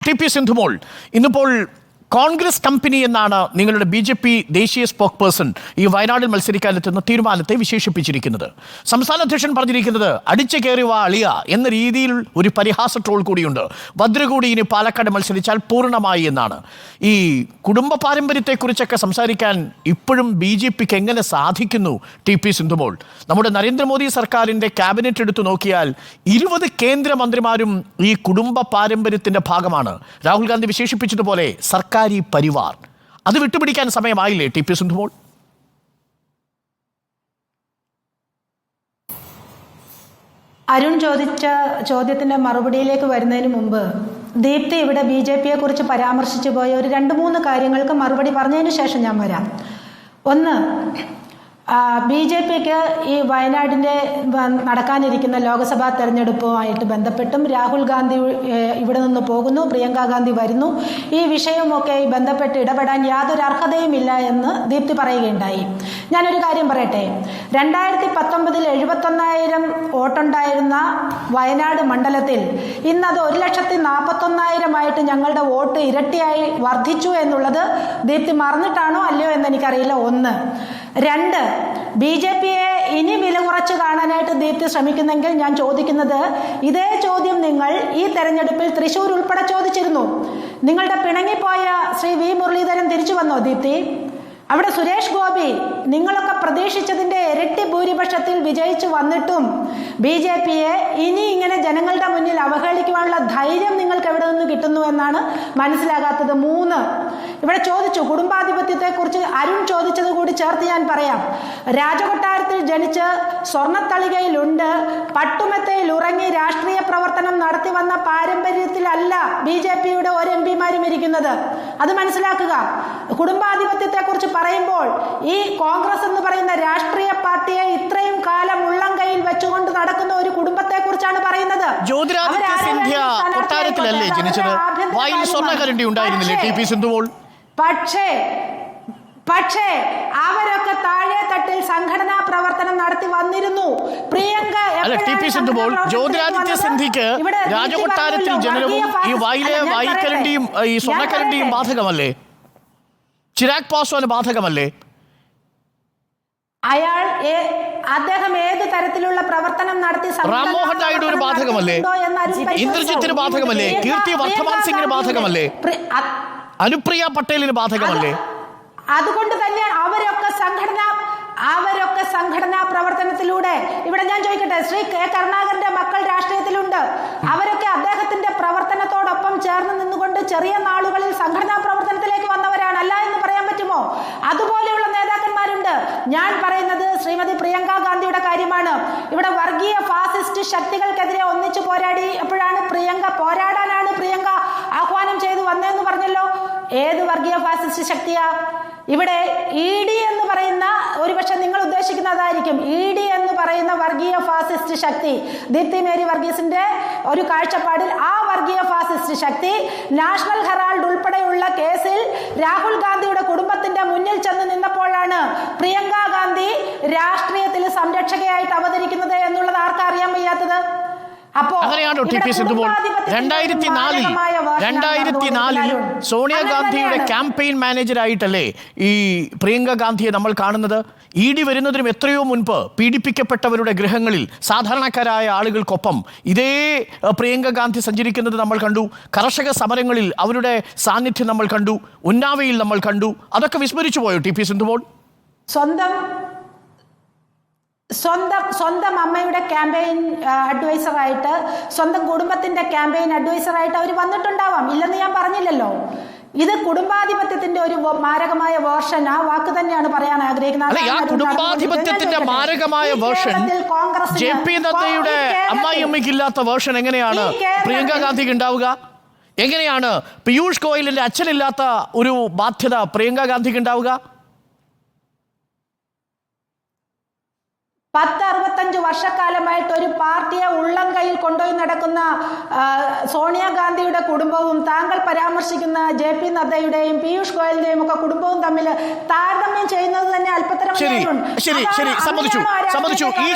TP. Sindhumol, ഇന്നിപ്പോൾ Congress company എന്നാണ് നിങ്ങളുടെ BJP ദേശീയ സ്പോക്ക് പേഴ്സൺ ഈ വയനാട്ടിൽ മത്സരിക്കാനെത്തുന്ന തീരുമാനത്തെ വിശേഷിപ്പിച്ചിരിക്കുന്നത്. സംസ്ഥാന അധ്യക്ഷൻ പറഞ്ഞിരിക്കുന്നത് അടിച്ചു കയറി വാ അളിയ എന്ന രീതിയിൽ ഒരു പരിഹാസ ട്രോൾ കൂടിയുണ്ട്. ഭദ്ര കൂടി ഇനി പാലക്കാട് മത്സരിച്ചാൽ പൂർണ്ണമായി എന്നാണ്. ഈ കുടുംബ പാരമ്പര്യത്തെക്കുറിച്ചൊക്കെ സംസാരിക്കാൻ ഇപ്പോഴും BJPക്ക് എങ്ങനെ സാധിക്കുന്നു ടി.പി. സിന്ധുമോൾ? നമ്മുടെ നരേന്ദ്രമോദി സർക്കാരിൻ്റെ ക്യാബിനറ്റ് എടുത്തു നോക്കിയാൽ 20 കേന്ദ്രമന്ത്രിമാരും ഈ കുടുംബ പാരമ്പര്യത്തിൻ്റെ ഭാഗമാണ്. രാഹുൽ ഗാന്ധി വിശേഷിപ്പിച്ചതുപോലെ സർക്കാർ പരിവാർ. അത് വിട്ടുപിടിക്കാൻ സമയമായില്ലേ ടി.പി. സിന്ധുമോൾ? അരുൺ ചോദിച്ച ചോദ്യത്തിന്റെ മറുപടിയിലേക്ക് വരുന്നതിന് മുമ്പ് ദീപ്തി ഇവിടെ BJPയെ കുറിച്ച് പരാമർശിച്ചു പോയ ഒരു 2-3 കാര്യങ്ങൾക്ക് മറുപടി പറഞ്ഞതിന് ശേഷം ഞാൻ വരാം. ഒന്ന്, BJPക്ക് ഈ വയനാടിൻ്റെ നടക്കാനിരിക്കുന്ന ലോക്സഭാ തെരഞ്ഞെടുപ്പുമായിട്ട് ബന്ധപ്പെട്ടും രാഹുൽ ഗാന്ധി ഇവിടെ നിന്ന് പോകുന്നു, പ്രിയങ്ക ഗാന്ധി വരുന്നു, ഈ വിഷയമൊക്കെ ബന്ധപ്പെട്ട് ഇടപെടാൻ യാതൊരു അർഹതയുമില്ല എന്ന് ദീപ്തി പറയുകയുണ്ടായി. ഞാനൊരു കാര്യം പറയട്ടെ. 2019 71,000 വോട്ടുണ്ടായിരുന്ന വയനാട് മണ്ഡലത്തിൽ ഇന്നത് 1,41,000 ഞങ്ങളുടെ വോട്ട് ഇരട്ടിയായി വർദ്ധിച്ചു എന്നുള്ളത് ദീപ്തി മറന്നിട്ടാണോ അല്ലയോ എന്ന് എനിക്കറിയില്ല. ഒന്ന്. 2, BJPയെ ഇനി വില കുറച്ച് കാണാനായിട്ട് ദീപ്തി ശ്രമിക്കുന്നെങ്കിൽ ഞാൻ ചോദിക്കുന്നത്, ഇതേ ചോദ്യം നിങ്ങൾ ഈ തെരഞ്ഞെടുപ്പിൽ തൃശ്ശൂർ ഉൾപ്പെടെ ചോദിച്ചിരുന്നു. നിങ്ങളുടെ പിണങ്ങിപ്പോയ ശ്രീ V. മുരളീധരൻ തിരിച്ചു വന്നോ ദീപ്തി? അവിടെ സുരേഷ് ഗോപി നിങ്ങളൊക്കെ പ്രതീക്ഷിച്ചതിന്റെ ഇരട്ടി ഭൂരിപക്ഷത്തിൽ വിജയിച്ചു വന്നിട്ടും BJPയെ ഇനി ഇങ്ങനെ ജനങ്ങളുടെ മുന്നിൽ അവഹേളിക്കുവാനുള്ള ധൈര്യം നിങ്ങൾക്ക് എവിടെ നിന്ന് കിട്ടുന്നു എന്നാണ് മനസ്സിലാകാത്തത്. 3, ഇവിടെ ചോദിച്ചു കുടുംബാധിപത്യത്തെക്കുറിച്ച് അരുൺ ചോദിച്ചത് കൂടി ചേർത്ത് ഞാൻ പറയാം. രാജകൊട്ടാരത്തിൽ ജനിച്ച് സ്വർണ്ണത്തളികയിലുണ്ട്, പട്ടുമെത്തയിൽ ഉറങ്ങി രാഷ്ട്രീയ പ്രവർത്തനം നടത്തി വന്ന പാരമ്പര്യത്തിലല്ല BJPയുടെ ഒരു MPമാരും ഇരിക്കുന്നത്. അത് മനസ്സിലാക്കുക. കുടുംബാധിപത്യത്തെക്കുറിച്ച് പറയുമ്പോൾ ഈ കോൺഗ്രസ് എന്ന് പറയുന്ന രാഷ്ട്രീയ പാർട്ടിയെ ഇത്രയും കാലം ഉള്ളം കയ്യിൽ വെച്ചുകൊണ്ട് നടക്കുന്ന ഒരു കുടുംബത്തെ കുറിച്ചാണ് പറയുന്നത്. ജ്യോതിരാദിത്യ സിന്ധ്യ കൊട്ടാരത്തിലല്ലേ ജനിച്ചത്? വായിൽ സ്വർണ്ണക്കരണ്ടി ഉണ്ടായിരുന്നില്ലേ ടി.പി. സിന്ധുമോൾ? പക്ഷേ അവരൊക്കെ താഴെ തട്ടിൽ സംഘടനാ പ്രവർത്തനം നടത്തി വന്നിരുന്നു. പ്രിയങ്ക ടി.പി. സിന്ധുമോൾ, ജ്യോതിരാദിത്യ സിന്ധ്യക്ക് രാജകൊട്ടാരത്തിൽ ജനനവും ഈ വായിക്കരണ്ടിയും ഈ സ്വർണ്ണക്കരണ്ടിയും ബാധകമല്ലേ? ചിരാഗ് പാസ്വാന് ബാധകമല്ലേ? അദ്ദേഹം ഏത് തരത്തിലുള്ള പ്രവർത്തനം നടത്തി റാംമോഹൻ നായിഡുവിന് ബാധകമല്ലേ? ഇന്ദ്രജിത്തിന് ബാധകമല്ലേ? കീർത്തി വർദ്ധമാൻ സിംഗിന് ബാധകമല്ലേ? അനുപ്രിയ പട്ടേലിന് ബാധകമല്ലേ? അതുകൊണ്ട് തന്നെ അവരൊക്കെ സംഘടനാ പ്രവർത്തനത്തിലൂടെ, ഇവിടെ ഞാൻ ചോദിക്കട്ടെ, ശ്രീ K. കരുണാകരന്റെ മക്കൾ രാഷ്ട്രീയത്തിലുണ്ട്. അവരൊക്കെ അദ്ദേഹത്തിന്റെ പ്രവർത്തനത്തോടൊപ്പം ചേർന്ന് നിന്നുകൊണ്ട് ചെറിയ നാളുകളിൽ സംഘടനാ പ്രവർത്തനത്തിലേക്ക് വന്നവരാണ്. അല്ല എന്ന് പറയാൻ പറ്റുമോ? അതുപോലെയുള്ള നേതാക്കന്മാരുണ്ട്. ഞാൻ പറയുന്നത് ശ്രീമതി പ്രിയങ്ക ഗാന്ധിയുടെ കാര്യമാണ്. ഇവിടെ വർഗീയ ഫാസിസ്റ്റ് ശക്തികൾക്കെതിരെ ഒന്നിച്ചു പോരാടാനാണ് പ്രിയങ്ക ആഹ്വാനം ചെയ്തു വന്നതെന്ന് പറഞ്ഞല്ലോ. ഏത് വർഗീയ ഫാസിസ്റ്റ് ശക്തിയാ? ഇവിടെ ED എന്ന് പറയുന്ന, ഒരുപക്ഷെ നിങ്ങൾ ഉദ്ദേശിക്കുന്നതായിരിക്കും, ED എന്ന് പറയുന്ന വർഗീയ ഫാസിസ്റ്റ് ശക്തി, ദീപ്തി മേരി വർഗീസിന്റെ ഒരു കാഴ്ചപ്പാടിൽ ആ വർഗീയ ഫാസിസ്റ്റ് ശക്തി നാഷണൽ ഹെറാൾഡ് ഉൾപ്പെടെയുള്ള കേസിൽ രാഹുൽ ഗാന്ധിയുടെ കുടുംബത്തിന്റെ മുന്നിൽ ചെന്ന് നിന്നപ്പോഴാണ് പ്രിയങ്ക ഗാന്ധി രാഷ്ട്രീയത്തിൽ സംരക്ഷകയായിട്ട് അവതരിക്കുന്നത് എന്നുള്ളത് ആർക്കാ അറിയാൻ വയ്യാത്തത്? അങ്ങനെയാണോ ടി.പി. സിന്ധുമോൾ? 2004 സോണിയാഗാന്ധിയുടെ ക്യാമ്പയിൻ മാനേജരായിട്ടല്ലേ ഈ പ്രിയങ്ക ഗാന്ധിയെ നമ്മൾ കാണുന്നത്? ED വരുന്നതിനും എത്രയോ മുൻപ് പീഡിപ്പിക്കപ്പെട്ടവരുടെ ഗൃഹങ്ങളിൽ സാധാരണക്കാരായ ആളുകൾക്കൊപ്പം ഇതേ പ്രിയങ്ക ഗാന്ധി സഞ്ചരിക്കുന്നത് നമ്മൾ കണ്ടു. കർഷക സമരങ്ങളിൽ അവരുടെ സാന്നിധ്യം നമ്മൾ കണ്ടു. ഉന്നാവയിൽ നമ്മൾ കണ്ടു. അതൊക്കെ വിസ്മരിച്ചു പോയോ ടി.പി. സിന്ധുമോൾ? സ്വന്തം അമ്മയുടെ ക്യാമ്പയിൻ അഡ്വൈസറായിട്ട്, സ്വന്തം കുടുംബത്തിന്റെ ക്യാമ്പയിൻ അഡ്വൈസറായിട്ട് അവർ വന്നിട്ടുണ്ടാവാം, ഇല്ലെന്ന് ഞാൻ പറഞ്ഞില്ലല്ലോ. ഇത് കുടുംബാധിപത്യത്തിന്റെ ഒരു മാരകമായ വേർഷൻ, ആ വാക്ക് തന്നെയാണ് പറയാൻ ആഗ്രഹിക്കുന്നത്. കുടുംബാധിപത്യത്തിന്റെ മാരകമായ വേർഷൻ JP നദ്ദയുടെ അമ്മായിയമ്മയ്ക്കില്ലാത്ത വേർഷൻ എങ്ങനെയാണ് പ്രിയങ്ക ഗാന്ധിക്ക് ഉണ്ടാവുക? എങ്ങനെയാണ് പീയൂഷ് ഗോയലിന്റെ അച്ഛനില്ലാത്ത ഒരു ബാധ്യത പ്രിയങ്ക ഗാന്ധിക്ക് ഉണ്ടാവുക? 10-65 വർഷക്കാലമായിട്ട് ഒരു പാർട്ടിയെ ഉള്ളം കയ്യിൽ കൊണ്ടുപോയി നടക്കുന്ന സോണിയാഗാന്ധിയുടെ കുടുംബവും താങ്കൾ പരാമർശിക്കുന്ന JP നദ്ദയുടെയും പീയൂഷ് ഗോയലിന്റെയും ഒക്കെ കുടുംബവും തമ്മിൽ താരതമ്യം ചെയ്യുന്നത് തന്നെ അല്പത്തരം സമ്മതിച്ചു. ഈ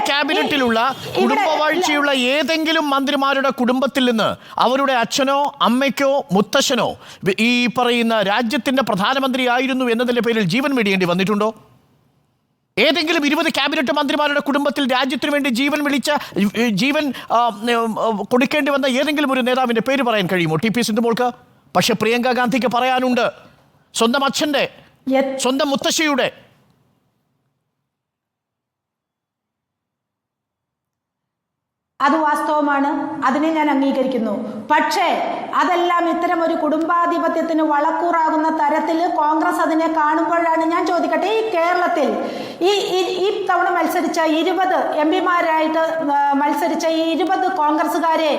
ക്യാബിനറ്റിലുള്ള കുടുംബവാഴ്ചയുള്ള ഏതെങ്കിലും മന്ത്രിമാരുടെ കുടുംബത്തിൽ നിന്ന് അവരുടെ അച്ഛനോ അമ്മയ്ക്കോ മുത്തശ്ശനോ ഈ പറയുന്ന രാജ്യത്തിന്റെ പ്രധാനമന്ത്രി ആയിരുന്നു എന്നതിന്റെ പേരിൽ ജീവൻ വെടിയേണ്ടി വന്നിട്ടുണ്ടോ? ഏതെങ്കിലും 20 ക്യാബിനറ്റ് മന്ത്രിമാരുടെ കുടുംബത്തിൽ രാജ്യത്തിനു വേണ്ടി ജീവൻ കൊടുക്കേണ്ടി വന്ന ഏതെങ്കിലും ഒരു നേതാവിന്റെ പേര് പറയാൻ കഴിയുമോ TP സിന്ധുമോൾക്ക്? പക്ഷെ പ്രിയങ്ക ഗാന്ധിക്ക് പറയാനുണ്ട്. സ്വന്തം അച്ഛന്റെ, സ്വന്തം മുത്തശ്ശിയുടെ. അത് വാസ്തവമാണ്, അതിനെ ഞാൻ അംഗീകരിക്കുന്നു. പക്ഷേ അതെല്ലാം ഇത്തരം ഒരു കുടുംബാധിപത്യത്തിന് വളക്കൂറാകുന്ന തരത്തിൽ കോൺഗ്രസ് അതിനെ കാണുമ്പോഴാണ് ഞാൻ ചോദിക്കട്ടെ, ഈ കേരളത്തിൽ ഈ തവണ മത്സരിച്ച 20 MP-മാരായിട്ട് മത്സരിച്ച ഈ 20 കോൺഗ്രസ്സുകാരെ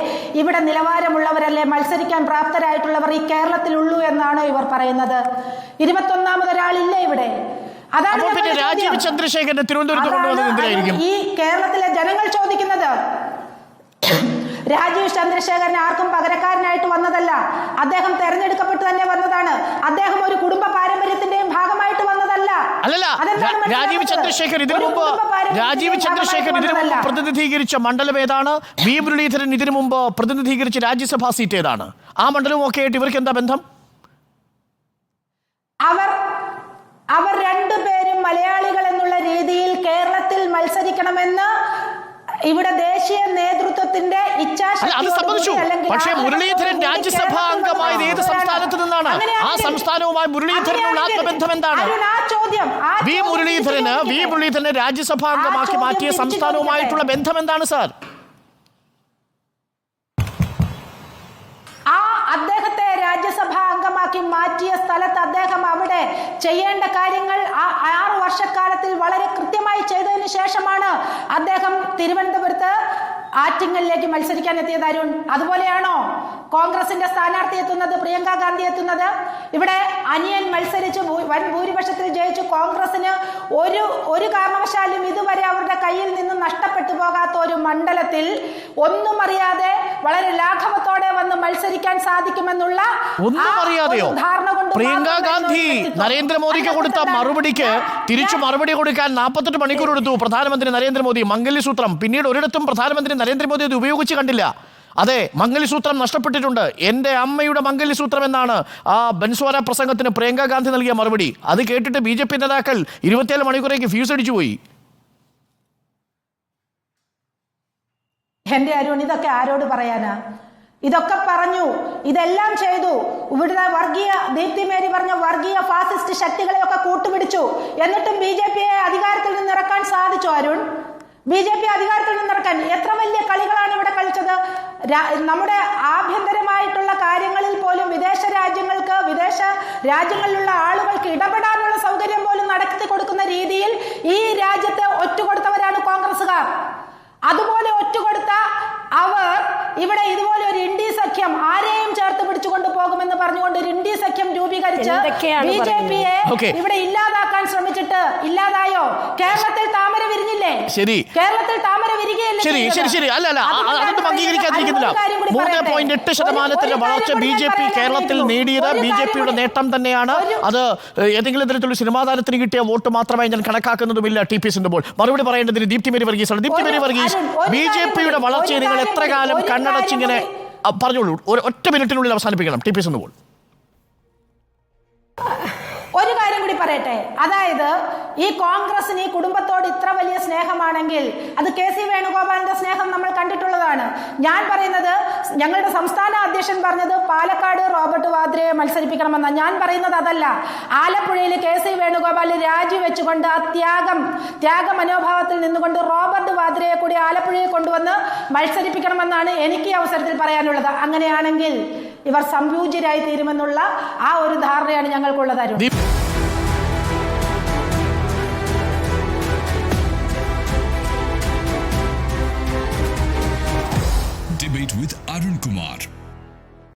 ഇവിടെ നിലവാരമുള്ളവരല്ലേ, മത്സരിക്കാൻ പ്രാപ്തരായിട്ടുള്ളവർ ഈ കേരളത്തിലുള്ളൂ എന്നാണോ ഇവർ പറയുന്നത്? 21ാമതൊരാളില്ല ഇവിടെ. അതാണ് രാജീവ് ചന്ദ്രശേഖരനെ തിരുവനന്തപുരത്ത് കൊണ്ടുവന്നത് എന്തിനായിരിക്കും? ഈ കേരളത്തിലെ ജനങ്ങൾ ചോദിക്കുന്നത്. രാജീവ് ചന്ദ്രശേഖരൻ ആർക്കും പകരക്കാരനായിട്ട് വന്നതല്ല, അദ്ദേഹം തെരഞ്ഞെടുക്കപ്പെട്ട് തന്നെ വന്നതാണ്. അദ്ദേഹം ഒരു കുടുംബ പാരമ്പര്യത്തിന്റെയും ഭാഗമായിട്ട് വന്നതല്ല. രാജീവ് ചന്ദ്രശേഖർ ഇതിനു മുമ്പ് പ്രതിനിധീകരിച്ച മണ്ഡലം ഏതാണ്? വി മുരളീധരൻ ഇതിനു മുമ്പ് പ്രതിനിധീകരിച്ച രാജ്യസഭാ സീറ്റ് ഏതാണ്? ആ മണ്ഡലവും ഒക്കെ ആയിട്ട് ഇവർക്ക് എന്താ ബന്ധം? അവർ രണ്ടുപേരും മലയാളികൾ എന്നുള്ള രീതിയിൽ കേരളത്തിൽ മത്സരിക്കണമെന്ന് ഇവിടെ ദേശീയ നേതൃത്വത്തിന്റെ ഇച്ഛാശക്തി. പക്ഷേ മുരളീധരൻ രാജ്യസഭാ അംഗമായത് ഏത് സംസ്ഥാനത്ത് നിന്നാണ്? ആ സംസ്ഥാനവുമായി മുരളീധരനുള്ള ആത്മബന്ധം എന്താണ്? വി മുരളീധരനെ രാജ്യസഭാ അംഗമാക്കി മാറ്റിയ സംസ്ഥാനവുമായിട്ടുള്ള ബന്ധം എന്താണ് സാർ? അദ്ദേഹത്തെ രാജ്യസഭാ അംഗമാക്കി മാറ്റിയ സ്ഥലത്ത് അദ്ദേഹം അവിടെ ചെയ്യേണ്ട കാര്യങ്ങൾ 6 വർഷക്കാലത്തിൽ വളരെ കൃത്യമായി ചെയ്തതിനു ശേഷമാണ് അദ്ദേഹം തിരുവനന്തപുരത്ത് ആറ്റിങ്ങലിലേക്ക് മത്സരിക്കാൻ എത്തിയത്. അരുൺ, അതുപോലെയാണോ കോൺഗ്രസിന്റെ സ്ഥാനാർത്ഥി എത്തുന്നത്, പ്രിയങ്ക ഗാന്ധി എത്തുന്നത്? ഇവിടെ അനിയൻ മത്സരിച്ച് വൻ ഭൂരിപക്ഷത്തിൽ ജയിച്ചു. കോൺഗ്രസിന് ഒരു കാരണവശാലും ഇതുവരെ അവരുടെ കയ്യിൽ നിന്ന് നഷ്ടപ്പെട്ടു പോകാത്ത ഒരു മണ്ഡലത്തിൽ ഒന്നും അറിയാതെ വളരെ ലാഘവത്തോടെ വന്ന് മത്സരിക്കാൻ സാധിക്കുമെന്നുള്ള ധാരണ കൊണ്ട് പ്രിയങ്ക ഗാന്ധി നരേന്ദ്രമോദിക്ക് കൊടുത്ത മറുപടിക്ക് തിരിച്ചു മറുപടി കൊടുക്കാൻ 48 മണിക്കൂർ എടുത്തു പ്രധാനമന്ത്രി നരേന്ദ്രമോദി. മംഗല്യസൂത്രം പിന്നീട് ഒരിടത്തും പ്രധാനമന്ത്രി നരേന്ദ്രമോദി അത് ഉപയോഗിച്ച് കണ്ടില്ല. അതെ, മംഗല്യസൂത്രം നഷ്ടപ്പെട്ടിട്ടുണ്ട്. എൻ്റെ അമ്മയുടെ മംഗല്യസൂത്രം എന്നാണ് ആ ബൻസ്വാര പ്രസംഗത്തിന് പ്രിയങ്ക ഗാന്ധി നൽകിയ മറുപടി. അത് കേട്ടിട്ട് BJP നേതാക്കൾ 27 മണിക്കൂറേക്ക് ഫ്യൂസ് അടിച്ചു പോയി. എന്റെ അരുൺ, ഇതൊക്കെ ആരോട് പറയാനാ? ഇതൊക്കെ പറഞ്ഞു, ഇതെല്ലാം ചെയ്തു. ഇവിടുത്തെ ദീപ്തി മേരി പറഞ്ഞ വർഗീയ ഫാസിസ്റ്റ് ശക്തികളെയൊക്കെ കൂട്ടുപിടിച്ചു. എന്നിട്ടും BJP-യെ അധികാരത്തിൽ നിന്ന് ഇറക്കാൻ സാധിച്ചു അരുൺ? BJP അധികാരത്തിൽ നിന്നിറക്കാൻ എത്ര വലിയ കളികളാണ് ഇവിടെ കളിച്ചത്? നമ്മുടെ ആഭ്യന്തരമായിട്ടുള്ള കാര്യങ്ങളിൽ പോലും വിദേശ രാജ്യങ്ങളിലുള്ള ആളുകൾക്ക് ഇടപെടാനുള്ള സൗകര്യം പോലും നടത്തി കൊടുക്കുന്ന രീതിയിൽ ഈ രാജ്യത്തെ ഒറ്റുകൊടുത്തവരാണ് കോൺഗ്രസുകാർ. അതുപോലെ ഒറ്റുകൊടുത്ത അവർ ഇവിടെ ഇതുപോലെ ഒരു ഇന്ത്യ സഖ്യം ആരെയും ചേർത്ത് പിടിച്ചുകൊണ്ട് പോകുമെന്ന് പറഞ്ഞുകൊണ്ട് ഒരു ഇന്ത്യ സഖ്യം രൂപീകരിച്ച് BJP-യെ ഇവിടെ ഇല്ലാതാക്കാൻ ശ്രമിച്ചിട്ട് ഇല്ലാതായോ? കേരളത്തിൽ താമര വിരിഞ്ഞില്ലേ? ശരി, കേരളത്തിൽ താമര വിരികയല്ലേ? ശരി. അല്ല, അതൊന്നും അംഗീകരിക്കാതിരിക്കുന്നില്ല. 3.8% വളർച്ച BJP കേരളത്തിൽ നേടിയത് BJP-യുടെ നേട്ടം തന്നെയാണ്. അത് ഏതെങ്കിലും തരത്തിലുള്ള സിനിമാ താരത്തിന് കിട്ടിയ വോട്ട് മാത്രമായി ഞാൻ കണക്കാക്കുന്നതുമില്ല. TP സിന്ധുമോൾ മറുപടി പറയേണ്ടതിന് ദീപ്തി മേരി വർഗീസാണ്. ദീപ്തി മേരി വർഗീസ്, BJP-യുടെ വളർച്ചയെ നിങ്ങൾ എത്ര കാലം കണ്ണടച്ചിങ്ങനെ പറഞ്ഞോളൂ? ഒറ്റ മിനിറ്റിനുള്ളിൽ അവസാനിപ്പിക്കണം. TP സിന്ധുമോൾ, ഒരു കാര്യം കൂടി പറയട്ടെ. അതായത് ഈ കോൺഗ്രസിന് ഈ കുടുംബത്തോട് ഇത്ര വലിയ സ്നേഹമാണെങ്കിൽ അത് KC വേണുഗോപാലിന്റെ സ്നേഹം നമ്മൾ കണ്ടിട്ടുള്ളതാണ്. ഞാൻ പറയുന്നത്, ഞങ്ങളുടെ സംസ്ഥാന അധ്യക്ഷൻ പറഞ്ഞത് പാലക്കാട് റോബർട്ട് വാദ്രയെ മത്സരിപ്പിക്കണമെന്നാണ്. ഞാൻ പറയുന്നത് അതല്ല. ആലപ്പുഴയിൽ KC വേണുഗോപാൽ രാജിവെച്ചുകൊണ്ട് ആ ത്യാഗ മനോഭാവത്തിൽ നിന്നുകൊണ്ട് റോബർട്ട് വാദ്രയെ കൂടി ആലപ്പുഴയിൽ കൊണ്ടുവന്ന് മത്സരിപ്പിക്കണമെന്നാണ് എനിക്ക് ഈ അവസരത്തിൽ പറയാനുള്ളത്. അങ്ങനെയാണെങ്കിൽ ഇവർ സംപൂജ്യരായി തീരുമെന്നുള്ള ആ ഒരു ധാരണയാണ് ഞങ്ങൾക്കുള്ളത്.